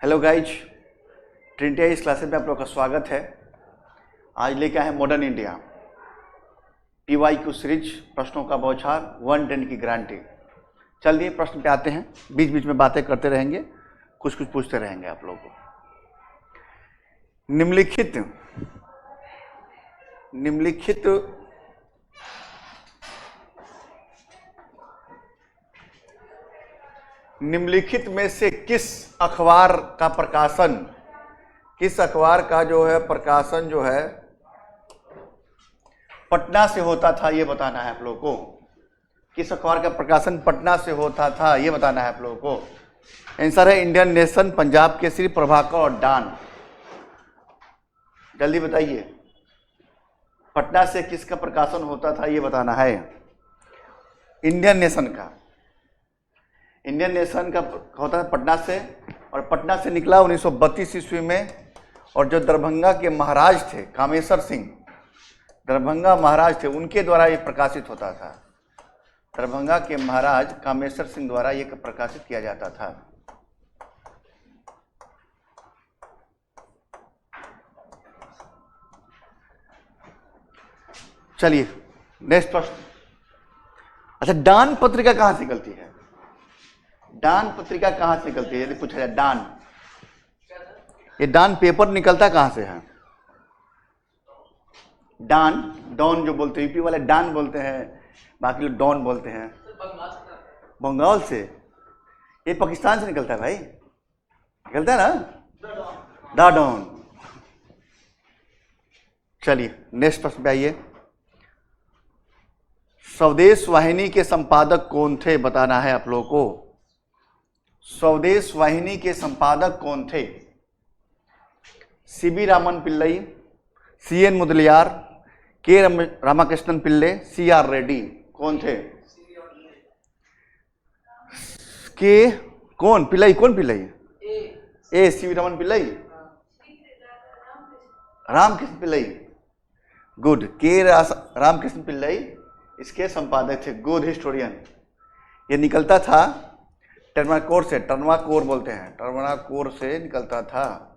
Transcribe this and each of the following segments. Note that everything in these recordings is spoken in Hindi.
हेलो गाइज, ट्रिनिटी इस क्लासेस में आप लोग का स्वागत है। आज लेके आए हैं मॉडर्न इंडिया PYQ सीरीज, प्रश्नों का बौछार, 110 की गारंटी। चलिए प्रश्न पे आते हैं, बीच बीच में बातें करते रहेंगे, कुछ कुछ पूछते रहेंगे आप लोगों को। निम्नलिखित में से किस अखबार का जो है प्रकाशन जो है पटना से होता था, ये बताना है आप लोगों को। किस अखबार का प्रकाशन पटना से होता था, ये बताना है आप लोगों को। आंसर है इंडियन नेशन, पंजाब केसरी, प्रभाकर और डान। जल्दी बताइए, पटना से किसका प्रकाशन होता था, ये बताना है। इंडियन नेशन का होता है पटना से, और पटना से निकला 1932 ईस्वी में। और जो दरभंगा के महाराज थे कामेश्वर सिंह, दरभंगा महाराज थे, उनके द्वारा ये प्रकाशित होता था। दरभंगा के महाराज कामेश्वर सिंह द्वारा ये प्रकाशित किया जाता था। चलिए नेक्स्ट प्रश्न। अच्छा, डान पत्रिका कहां से निकलती है? डान पत्रिका कहां से निकलती है यदि पूछा जाए? डान, ये डान पेपर निकलता कहां से है? डान, डॉन जो बोलते हैं, यूपी वाले डान बोलते हैं, बाकी लोग डॉन बोलते हैं। बंगाल से? ये पाकिस्तान से निकलता है भाई, निकलता है ना, दा डॉन। चलिए नेक्स्ट प्रश्न पे आइए। स्वदेश वाहिनी के संपादक कौन थे, बताना है आप लोगों को। स्वदेश वाहिनी के संपादक कौन थे? CB रामन पिल्लई, CN मुदलियार, के रामाकृष्णन पिल्ले, CR रेड्डी। कौन थे? के कौन पिल्लई? कौन पिल्लई? ए CB रामन पिल्लई, रामकृष्ण पिल्लई। गुड, के रामकृष्ण पिल्लई इसके संपादक थे, गुड हिस्टोरियन। ये निकलता था टर्माकोर से, टर्माकोर बोलते हैं, टर्माकोर से निकलता था।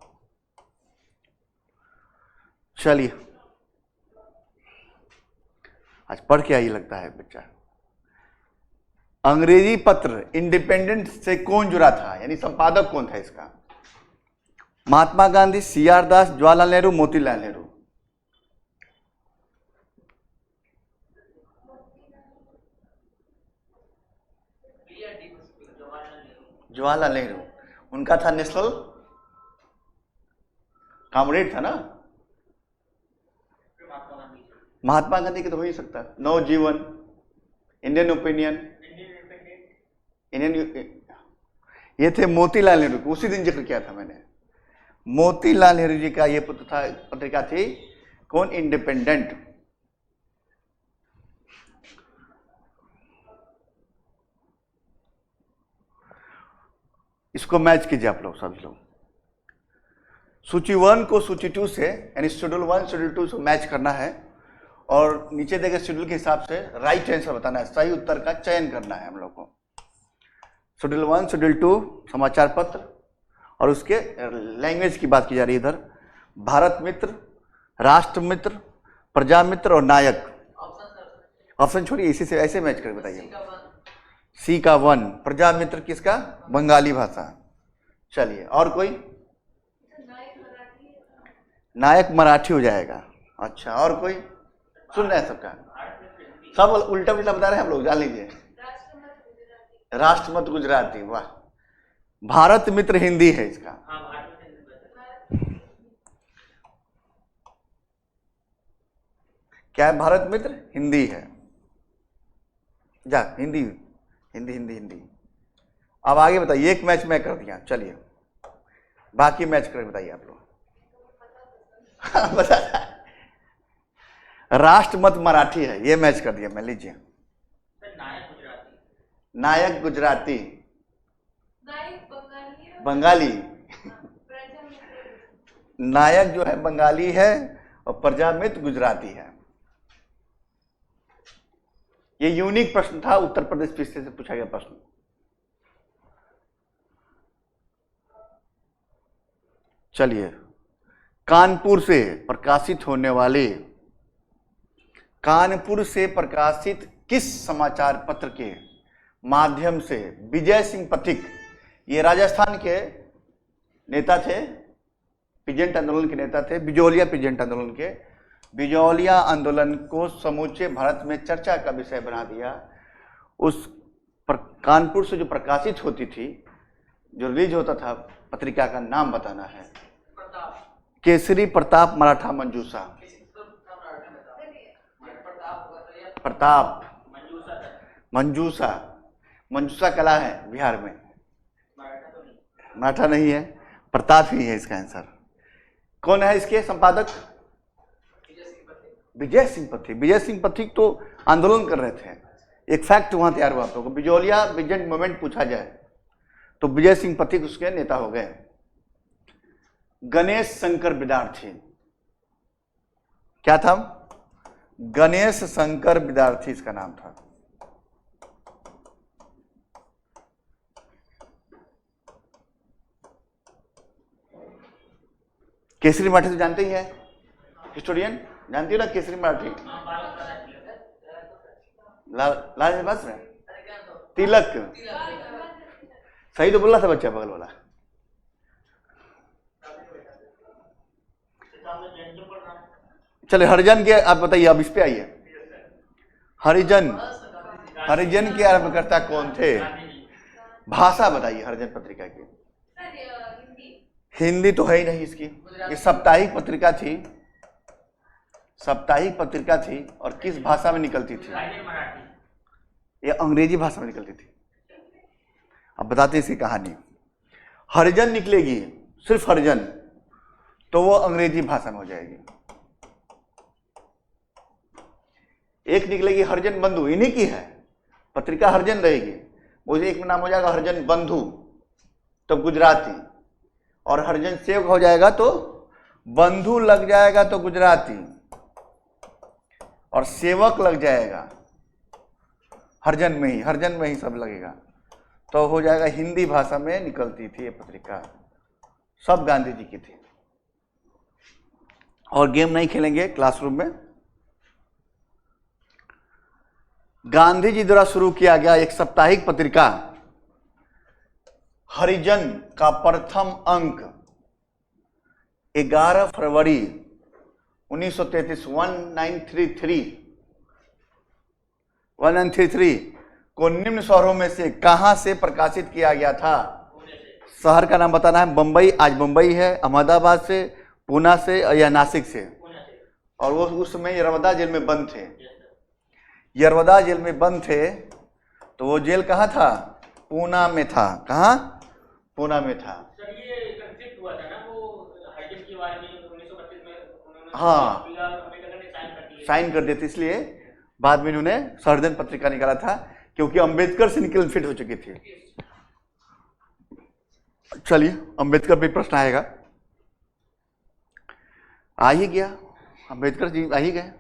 चलिए आज पढ़ के आई लगता है बच्चा। अंग्रेजी पत्र इंडिपेंडेंट से कौन जुड़ा था, यानी संपादक कौन था इसका? महात्मा गांधी, CR दास, जवाहरलाल नेहरू, मोतीलाल नेहरू। जवाहरलाल नेहरू, उनका था नेशनल कॉमरेड था ना। महात्मा गांधी के तो हो ही सकता। नवजीवन, इंडियन ओपिनियन, ये थे मोतीलाल नेहरू, उसी दिन जिक्र किया था मैंने। मोतीलाल नेहरू जी का ये पत्रिका थी कौन? इंडिपेंडेंट। इसको मैच कीजिए आप लोग, सभी लोग। सूची 1 को सूची 2 से, यानी शेड्यूल 1 शेड्यूल 2 से मैच करना है, और नीचे देखे शेड्यूल के हिसाब से राइट आंसर बताना है, सही उत्तर का चयन करना है हम लोग को। शेड्यूल 1 शेड्यूल 2 समाचार पत्र, और उसके लैंग्वेज की बात की जा रही है इधर। भारत मित्र, राष्ट्र मित्र, प्रजा मित्र और नायक। ऑप्शन छोड़िए, इसी से ऐसे मैच कर बताइए। C का 1, प्रजा मित्र किसका? बंगाली भाषा। चलिए और कोई? नायक मराठी हो जाएगा। अच्छा, और कोई? सुन रहे हैं सबका, सब उल्टा पुल्टा बता रहे हैं हम लोग, जान लीजिए। राष्ट्रमत गुजराती, वाह। भारत मित्र हिंदी है इसका। क्या है? भारत मित्र हिंदी है। जा हिंदी हिंदी हिंदी हिंदी। अब आगे बताइए, एक मैच मैं कर दिया, चलिए बाकी मैच कर बताइए आप लोग। बता, राष्ट्रमत मराठी है, ये मैच कर दिया मैं, लीजिए। नायक गुजराती, बंगाली। नायक जो है बंगाली है, और प्रजामित्र गुजराती है। ये यूनिक प्रश्न था, उत्तर प्रदेश पिछले से पूछा गया प्रश्न। चलिए, कानपुर से प्रकाशित होने वाले, कानपुर से प्रकाशित किस समाचार पत्र के माध्यम से विजय सिंह पथिक, ये राजस्थान के नेता थे, पिजेंट आंदोलन के नेता थे, बिजौलिया पिजेंट आंदोलन के, बिजौलिया आंदोलन को समूचे भारत में चर्चा का विषय बना दिया। उस कानपुर से जो प्रकाशित होती थी, जो रिलीज होता था, पत्रिका का नाम बताना है। केसरी प्रताप मराठा मंजूषा, प्रताप मंजूषा, मंजूषा कला है बिहार में, मराठा नहीं है, प्रताप ही है इसका आंसर। कौन है इसके संपादक? विजय सिंह पथिक। विजय सिंह पथिक तो आंदोलन कर रहे थे। एक फैक्ट वहां तैयार हुआ आप लोगों को, बिजौलिया विजेंट मूवमेंट पूछा जाए तो विजय सिंह पथिक उसके नेता हो गए। गणेश शंकर विद्यार्थी, क्या था? गणेश शंकर विद्यार्थी इसका नाम था। केसरी मराठी तो जानते ही है, हिस्टोरियन जानती हो ना केसरी मराठी? लाल बस में तिलक, सही तो बोला था बच्चा बगल वाला। चले हरिजन के आप बताइए, अब इस पे आइए। हरिजन, हरिजन के आरंभकर्ता कौन थे? भाषा बताइए हरिजन पत्रिका की। हिंदी तो है ही नहीं इसकी, ये साप्ताहिक पत्रिका थी, साप्ताहिक पत्रिका थी। और किस भाषा में निकलती थी? ये अंग्रेजी भाषा में निकलती थी। अब बताते हैं इसकी कहानी। हरिजन निकलेगी, सिर्फ हरिजन, तो वो अंग्रेजी भाषा में हो जाएगी। एक निकलेगी हरिजन बंधु, इन्हीं की है पत्रिका, हरिजन रहेगी, वो एक में नाम हो जाएगा हरिजन बंधु, तो गुजराती। और हरिजन सेवक हो जाएगा तो बंधु लग जाएगा तो गुजराती, और सेवक लग जाएगा हरिजन में ही, हरिजन में ही सब लगेगा, तो हो जाएगा हिंदी भाषा में निकलती थी ये पत्रिका। सब गांधी जी की थी। और गेम नहीं खेलेंगे क्लासरूम में। गांधी जी द्वारा शुरू किया गया एक साप्ताहिक पत्रिका हरिजन का प्रथम अंक 11 फरवरी 1933 1933 को निम्न शहरों में से कहां से प्रकाशित किया गया था? शहर का नाम बताना है। बंबई, आज बंबई है, अहमदाबाद से, पूना से या नासिक से। और वो उस समय यरवदा जेल में बंद थे। यरवदा जेल में बंद थे, तो वो जेल कहाँ था? पूना में था। कहाँ? पूना में था। सर ये कंफ्लिक्ट हुआ था ना वो हरिजन के बारे में 1932 में, उन्होंने हाँ ने साइन कर दिए थे, इसलिए बाद में इन्होंने हरिजन पत्रिका निकाला था, क्योंकि अंबेडकर से कंफ्लिक्ट हो चुकी थी। चलिए, अंबेडकर पे प्रश्न आएगा। आ ही गया, अंबेडकर जी आ ही गए।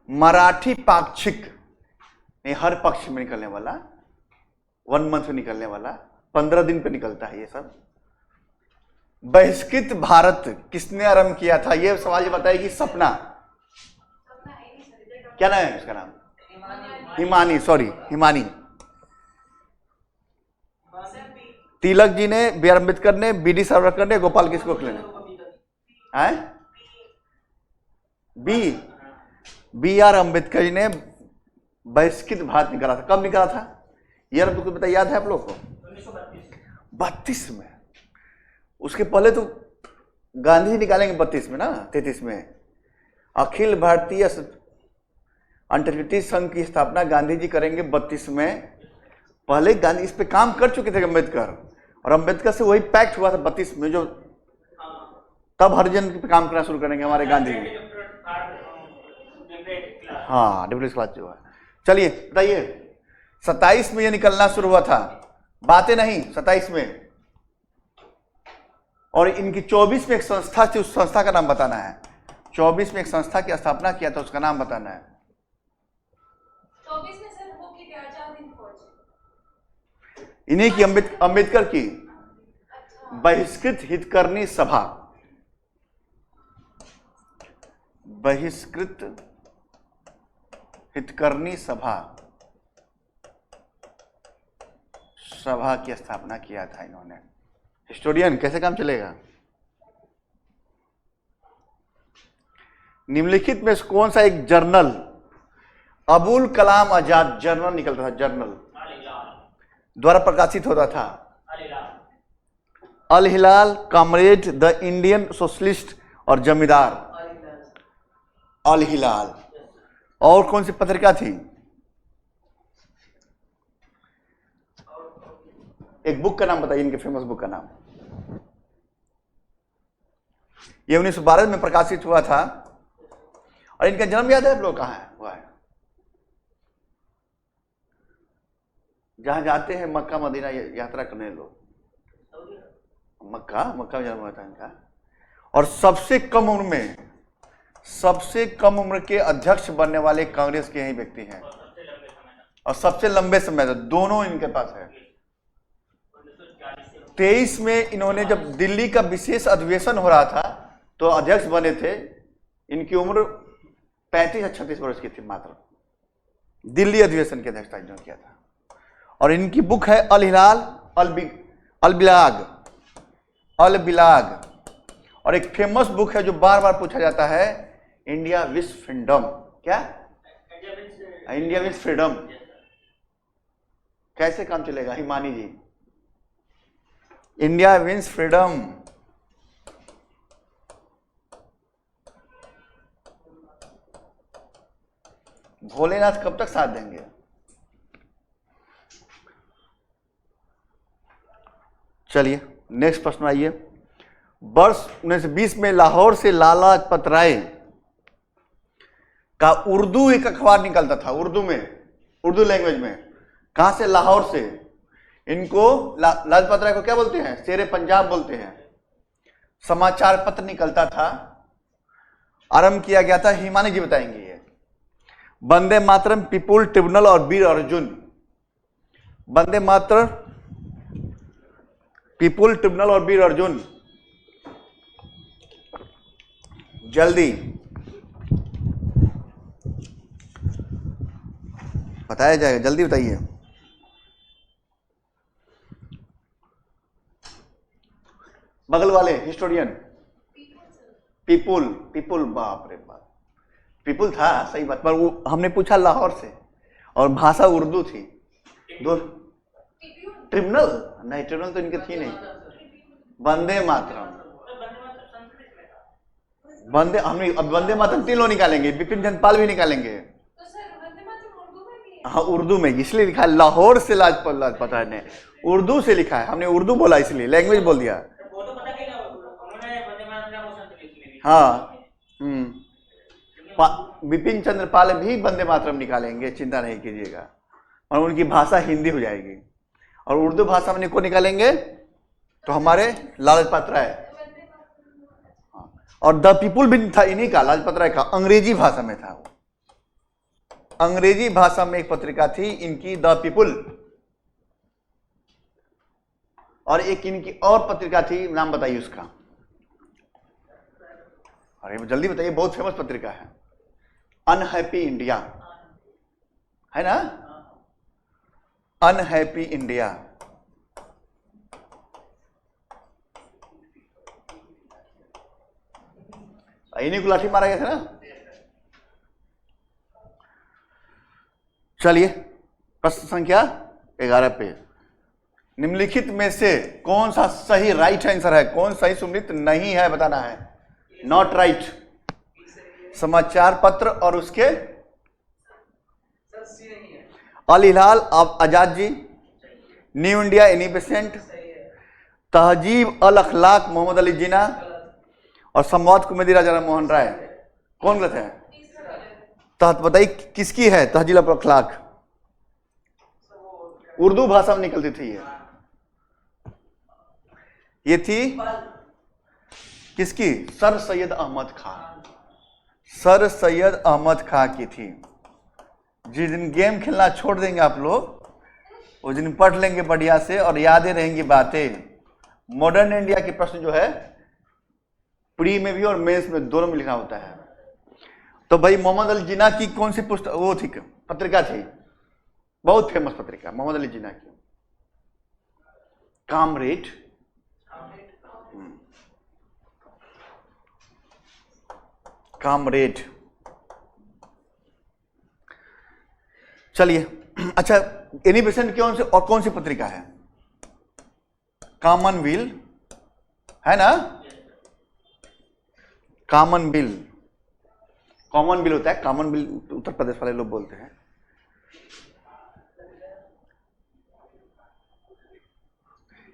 मराठी पाक्षिक, हर पक्ष में निकलने वाला, 1 मंथ में निकलने वाला, 15 दिन पे निकलता है ये सब। बहिष्कृत भारत किसने आरंभ किया था? ये सवाल ये बताएगी सपना, क्या नाम है इसका नाम? हिमानी, सॉरी हिमानी। तिलक जी ने, बी आर अम्बेडकर ने, बी डी सावरकर ने, गोपाल कृष्ण गोखले ने। बी आर अम्बेडकर जी ने बहिष्कृत भारत निकाला था। कब निकाला था? ये आपको पता, याद है आप लोग को? 1932 में। उसके पहले तो गांधी जी निकालेंगे 32 में ना, 33 में। अखिल भारतीय अंतर्राष्ट्रीय संघ की स्थापना गांधी जी करेंगे 32 में। पहले गांधी इस पे काम कर चुके थे अम्बेडकर, और अम्बेडकर से वही पैक्ट हुआ था 32 में, जो तब हरिजन पे काम करना शुरू करेंगे हमारे गांधी जी। हाँ, डिफरेंस क्लास जो है। चलिए बताइए, 27 में ये निकलना शुरू हुआ था, बातें नहीं, 27 में। और इनकी 24 में एक संस्था थी, उस संस्था का नाम बताना है। 24 में एक संस्था की स्थापना किया था, उसका नाम बताना है। 24 में सर वो की थी आजाद हिंद फौज, इन्हीं की, अम्बेडकर की बहिष्कृत हितकर्णी सभा। बहिष्कृत हितकर्णी सभा की स्थापना किया था इन्होंने। हिस्टोरियन कैसे काम चलेगा? निम्नलिखित में से कौन सा एक जर्नल अबुल कलाम आजाद जर्नल निकलता था, जर्नल द्वारा प्रकाशित होता था? अल हिलाल, कॉमरेड, द इंडियन सोशलिस्ट और जमींदार। अल हिलाल। और कौन सी पत्रिका थी? एक बुक का नाम बताइए, इनके फेमस बुक का नाम। ये 1912 में प्रकाशित हुआ था। और इनका जन्म याद है आप लोग? कहाँ है हुआ है? जहां जाते हैं मक्का मदीना यात्रा करने लोग, मक्का में जन्म हुआ था इनका। और सबसे कम उम्र के अध्यक्ष बनने वाले कांग्रेस के ही व्यक्ति हैं। और सबसे लंबे समय तक दोनों इनके पास है। 23 में इन्होंने, जब दिल्ली का विशेष अधिवेशन हो रहा था तो अध्यक्ष बने थे। इनकी उम्र 35 या 36 वर्ष की थी मात्र। दिल्ली अधिवेशन की अध्यक्षता इन्होंने किया था। और इनकी बुक है अल हिलाल, अल बिलाग। और एक फेमस बुक है जो बार बार पूछा जाता है, इंडिया विज फ्रीडम। क्या? India wins freedom. कैसे काम चलेगा Himani ji? India wins freedom. Bholenath कब तक साथ देंगे? चलिए नेक्स्ट प्रश्न आइए। वर्ष 1920 में लाहौर से लाला लाजपत राय का उर्दू एक अखबार निकलता था, उर्दू लैंग्वेज में। कहां से? लाहौर से। इनको लाजपत राय को क्या बोलते हैं? शेरे पंजाब बोलते हैं। समाचार पत्र निकलता था, आरंभ किया गया था, हिमानी जी बताएंगे ये। वंदे मातरम, पीपुल ट्रिब्यूनल और वीर अर्जुन। वंदे मातरम, पीपुल ट्रिब्यूनल और वीर अर्जुन। जल्दी बताया जाएगा, जल्दी बताइए। बगल वाले हिस्टोरियन। पीपुल, बाप रे बाप, पीपुल था सही बात, पर वो हमने पूछा लाहौर से और भाषा उर्दू थी। दो ट्रिब्यूनल नहीं, ट्रिब्यूनल तो इनके थी नहीं। वंदे मातरम, वंदे मातरम 3 लोग निकालेंगे, बिपिन चंद्र भी निकालेंगे। तो सर वंदे मातरम उर्दू में भी है? हाँ उर्दू में, इसलिए लिखा है लाहौर से लाजपत राय ने, उर्दू से लिखा है। हमने उर्दू बोला इसलिए लैंग्वेज बोल दिया। हाँ बिपिन चंद्र पाल भी वंदे मातरम निकालेंगे, चिंता नहीं कीजिएगा। और उनकी भाषा हिंदी हो जाएगी। और उर्दू भाषा में को निकालेंगे तो हमारे लाजपत राय। और द पीपुल भी था इन्हीं का, लाजपत राय का, अंग्रेजी भाषा में था वो। अंग्रेजी भाषा में एक पत्रिका थी इनकी, द पीपुल। और एक इनकी और पत्रिका थी, नाम बताइए उसका। अरे जल्दी बताइए, बहुत फेमस पत्रिका है। अनहैप्पी इंडिया है ना? Unhappy India. इन्हीं को लाठी मारा गया था ना? चलिए प्रश्न संख्या 11 पे, निम्नलिखित में से कौन सा सही राइट आंसर है, कौन सही सुमित नहीं है बताना है। Not right. समाचार पत्र और उसके अल हिलाल Azad ji, new India independent, तहजीब अल अखलाक मोहम्मद अली जिन्ना और संवाद कुमेदी राजा राम मोहन राय। कौन गलत है? तहत बताइए किसकी है तहजीब अल अखलाक? उर्दू भाषा में निकलती थी ये थी किसकी? सर सैयद अहमद खां। सर सैयद अहमद खां की थी। जिस दिन गेम खेलना छोड़ देंगे आप लोग, उस दिन पढ़ लेंगे बढ़िया से और यादें रहेंगी बातें। मॉडर्न इंडिया के प्रश्न जो है प्री में भी और मेंस में दोनों में लिखा होता है। तो भाई मोहम्मद अली जिन्ना की कौन सी पुस्तक वो थी, पत्रिका थी, बहुत फेमस पत्रिका मोहम्मद अली जिन्ना की, कामरेड। कामरेड। चलिए, अच्छा एनी बेसेंट कौन से और कौन सी पत्रिका है? कॉमनवेल्थ है ना, कॉमनवेल्थ, कॉमनवेल्थ होता है, कॉमनवेल्थ उत्तर प्रदेश वाले लोग बोलते हैं।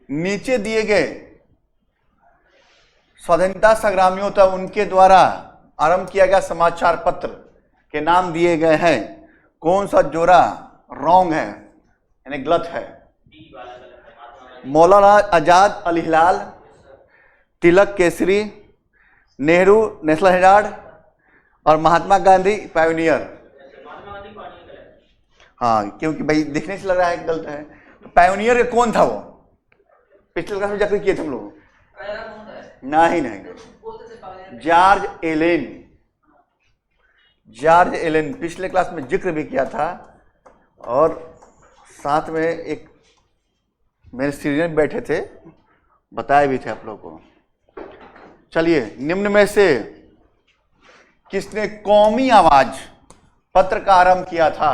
नीचे दिए गए स्वतंत्रता संग्रामियों तथा उनके द्वारा आरंभ किया गया समाचार पत्र के नाम दिए गए हैं, कौन सा जोड़ा रॉन्ग है यानी गलत है? मौलाना आजाद अल हिलाल, तिलक केसरी, नेहरू नेशनल हेराल्ड और महात्मा गांधी पायोनियर। हाँ, क्योंकि भाई देखने से लग रहा है गलत है। तो पायोनियर का कौन था वो? पिछले क्लास में जाकर किए थे हम लोग। नहीं, जॉर्ज एलेन, जॉर्ज एलेन पिछले क्लास में जिक्र भी किया था, और साथ में एक मेरे सीनियर बैठे थे, बताए भी थे आप लोगों को। चलिए, निम्न में से किसने कौमी आवाज पत्र का आरंभ किया था?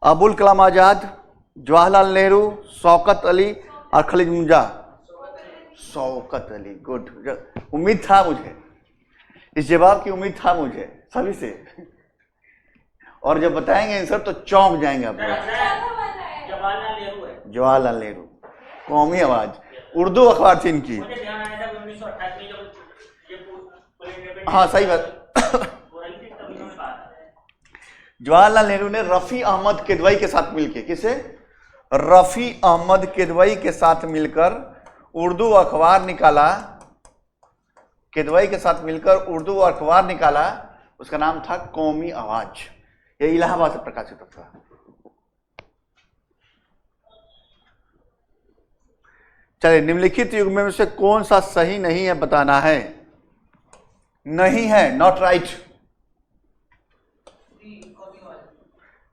अबुल कलाम आजाद, जवाहरलाल नेहरू, शौकत अली और खलील मुंजा। शौकत अली, गुड। उम्मीद था मुझे, इस जवाब की उम्मीद था मुझे सभी से, और जब बताएंगे आंसर तो चौंक जाएंगे आप लोग। जवाहरलाल नेहरू है। जवाहरलाल नेहरू, कौमी आवाज, उर्दू अखबार थी इनकी। मुझे ध्यान आया था 1928 में जब ये पूरे हाँ सही बात। हो रही थी तब इन्होंने कहा था। जवाहरलाल नेहरू ने रफी अहमद किदवई के साथ मिलकर, किसे? रफी अहमद किदवई के साथ मिलकर उर्दू अखबार निकाला, किदवई के साथ मिलकर उर्दू अखबार निकाला, उसका नाम था कौमी आवाज। ये इलाहाबाद से प्रकाशित था। चलिए, निम्नलिखित युग में से कौन सा सही नहीं है बताना है। नहीं है, नॉट राइट।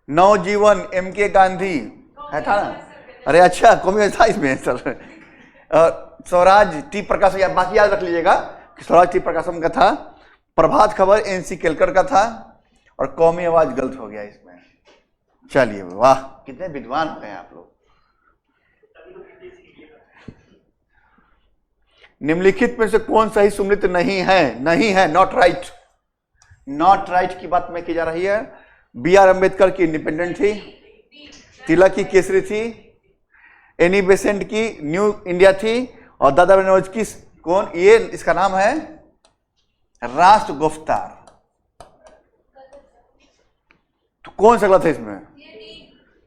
नवजीवन एम के गांधी है था ना? अरे अच्छा, कौमी था इसमें सर। स्वराज टी प्रकाशम, या बाकी याद रख लीजिएगा कि स्वराज टी प्रकाशम का था, प्रभात खबर एनसी केलकर का था, और कौमी आवाज गलत हो गया इसमें। चलिए, वाह कितने विद्वान हो गए आप लोग। निम्नलिखित में से कौन सही सुमिलित नहीं है? नहीं है, नॉट राइट। नॉट राइट की बात में की जा रही है। बी आर अम्बेडकर की इंडिपेंडेंट थी, तिलक की केसरी थी, एनी बेसेंट की न्यू इंडिया थी, और दादा बनोज की कौन? ये इसका नाम है राष्ट्र गुफ्तार। तो कौन सा गलत है इसमें?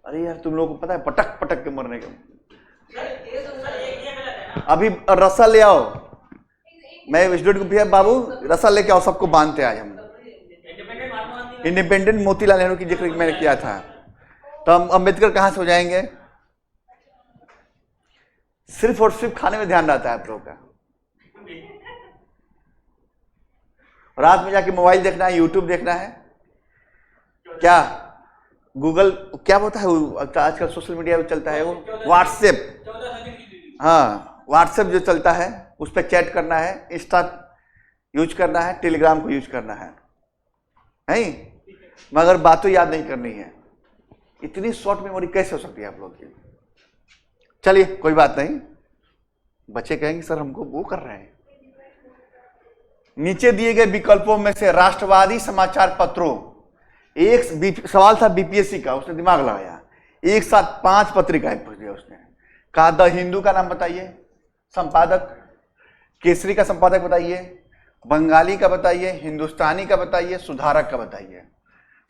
अरे यार, तुम लोगों को पता है पटक पटक के मरने का। अभी रस्सा ले आओ, मैं स्टूडेंट को भैया बाबू रस्सा लेके आओ, सबको बांधते आज हम। इंडिपेंडेंट मोतीलाल नेहरू की जिक्र मैंने किया था, तो हम अम्बेडकर कहां से हो जाएंगे? सिर्फ और सिर्फ खाने में ध्यान रहता है आप लोगों का। रात में जाके मोबाइल देखना है, यूट्यूब देखना है, क्या गूगल क्या होता है आजकल सोशल मीडिया में चलता है, वो व्हाट्सएप। हाँ, व्हाट्सएप जो चलता है उस पर चैट करना है, इंस्टा यूज करना है, टेलीग्राम को यूज करना है, नहीं? मगर बातों याद नहीं करनी है। इतनी शॉर्ट मेमोरी कैसे हो सकती है आप लोग की? चलिए, कोई बात नहीं, बच्चे कहेंगे सर हमको वो कर रहे हैं। नीचे दिए गए विकल्पों में से राष्ट्रवादी समाचार पत्रों, एक सवाल था बीपीएससी का, उसने दिमाग लगाया, एक साथ 5 पत्रिकाएं पूछ दिया उसने। कहा द हिंदू का नाम बताइए, संपादक, केसरी का संपादक बताइए, बंगाली का बताइए, हिंदुस्तानी का बताइए, सुधारक का बताइए।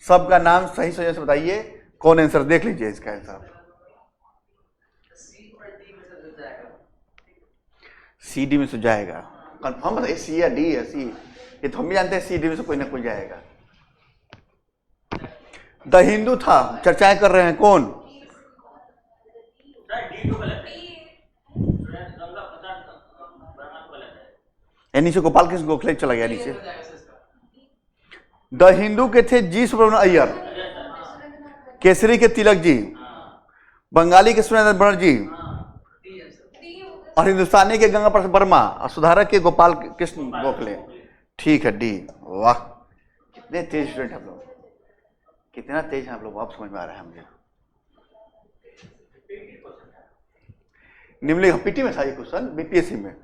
सबका नाम सही से बताइए, कौन आंसर? देख लीजिए इसका आंसर। सी डी में से जाएगा, कंफर्म बताइए, सी या डी या सी? ये तो हम भी जानते हैं सी डी में से कोई ना कोई जाएगा। द हिंदू था, चर्चाएं कर रहे हैं कौन? नीचे गोपाल कृष्ण गोखले चला गया नीचे। द हिंदू के थे जी सुब्रमण्यम अय्यर, केसरी के तिलक जी, बंगाली के सुरेंद्र बनर्जी, और हिंदुस्तानी के गंगा प्रसाद वर्मा, और सुधारक के गोपाल कृष्ण गोखले। ठीक है, डी। वाह, कितने तेज स्टूडेंट हम लोग, कितना तेज हैं आप लोग, आप समझ में आ रहा है मुझे। निम्नलिखित पीटी में था ये क्वेश्चन, बीपीएससी में।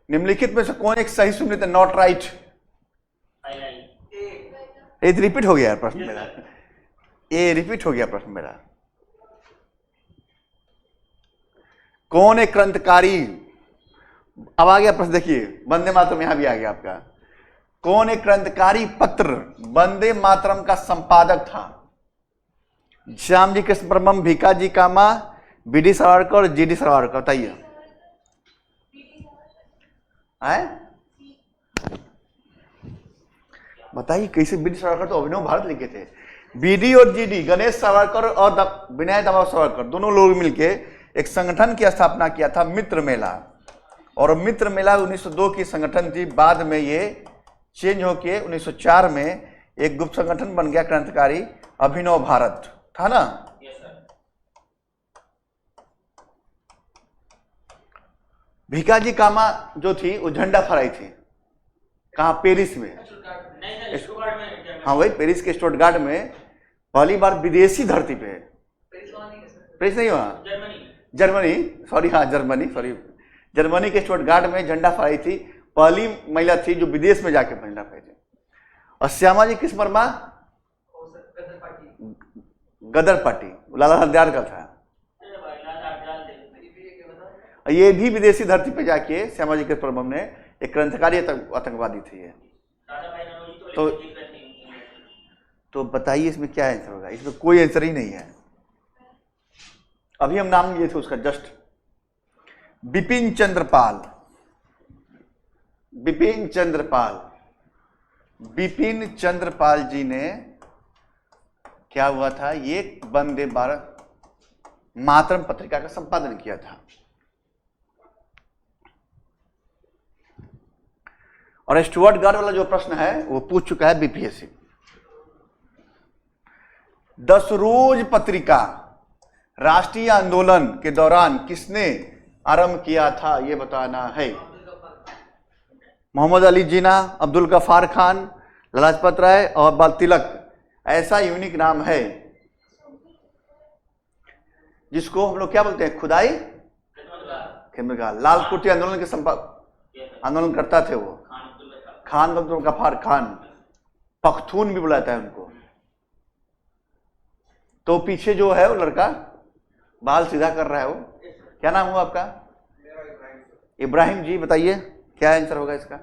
निम्नलिखित में से कौन एक सही सुन्नित है? Not right. ये रिपीट हो गया प्रश्न मेरा, ये रिपीट हो गया प्रश्न मेरा। कौन एक क्रांतिकारी, अब आ गया प्रश्न, देखिए वंदे मातरम यहां भी आ गया आपका। कौन एक क्रांतिकारी पत्र वंदे मातरम का संपादक था? श्यामजी कृष्ण परमहंस, भीकाजी कामा, बीडी सावरकर और जीडी सावरकर, बताइए। बताइए कैसे? बीडी सावरकर तो अभिनव भारत लिखे थे। बीडी और जीडी, गणेश सावरकर और विनय दामोदर सावरकर, दोनों लोग मिलके एक संगठन की स्थापना किया था, मित्र मेला। और मित्र मेला 1902 की संगठन थी। बाद में ये चेंज होके 1904 में एक गुप्त संगठन बन गया क्रांतिकारी, अभिनव भारत, था ना। भीकाजी कामा जो थी वो झंडा फहराई थी, कहाँ? पेरिस में। हाँ वही, पेरिस के स्टुटगार्ट में पहली बार विदेशी धरती पे, पेरिस नहीं हुआ, जर्मनी, सॉरी, हाँ जर्मनी, सॉरी, जर्मनी के स्टुटगार्ट में झंडा फहराई थी। पहली महिला थी जो विदेश में जाके झंडा फहराई थी। और श्यामाजी कृष्ण वर्मा गदर पार्टी, लाला हरदयाल का था। ये भी विदेशी धरती पे जाके श्यामाजी कृष्ण वर्मा ने एक क्रांतिकारी आतंकवादी थे ये। तो बताइए इसमें क्या आंसर होगा? इसमें कोई आंसर ही नहीं है। अभी हम नाम लिए थे उसका जस्ट, बिपिन चंद्र पाल। बिपिन चंद्र पाल, बिपिन चंद्र पाल जी ने क्या हुआ था, ये वंदे भारत मातरम पत्रिका का संपादन किया था। और स्टुअर्ट गार्ड वाला जो प्रश्न है वो पूछ चुका है बीपीएससी। 10 रोज पत्रिका राष्ट्रीय आंदोलन के दौरान किसने आरंभ किया था, यह बताना है। मोहम्मद अली जिन्ना, अब्दुल गफ्फार खान, लाला लाजपत राय और बाल तिलक। ऐसा यूनिक नाम है जिसको हम लोग क्या बोलते हैं? खुदाई खिदमतगार। लाल कुर्ती आंदोलन के आंदोलन करता थे वो, खान अब्दुल गफ्फार खान, पख्तून भी बुलाता है उनको। तो पीछे जो है वो लड़का बाल सीधा कर रहा है, वो क्या नाम हुआ आपका? इब्राहिम जी, बताइए क्या आंसर होगा इसका?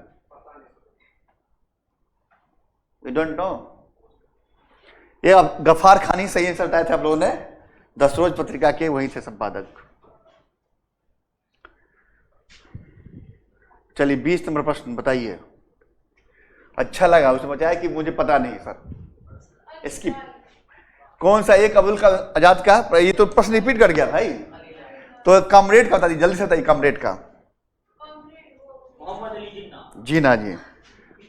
We don't know. ये अब गफ्फार खान ही सही आंसर बताए थे आप लोगों ने। 10 रोज पत्रिका के वही थे संपादक। चलिए 20 नंबर प्रश्न बताइए। अच्छा लगा, उसने बताया कि मुझे पता नहीं सर, स्किप। कौन सा एक अब्दुल आजाद का, ये तो प्रश्न रिपीट कर गया भाई। तो कॉमरेड का बता दीजिए, जल्दी से बताइए कॉमरेड का। मोहम्मद अली जिन्ना। जीना जी,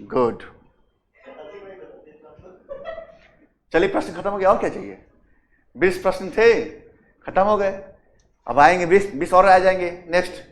गुड। चलिए प्रश्न खत्म हो गया, और क्या चाहिए? 20 प्रश्न थे, खत्म हो गए। अब आएंगे 20 और आ जाएंगे नेक्स्ट।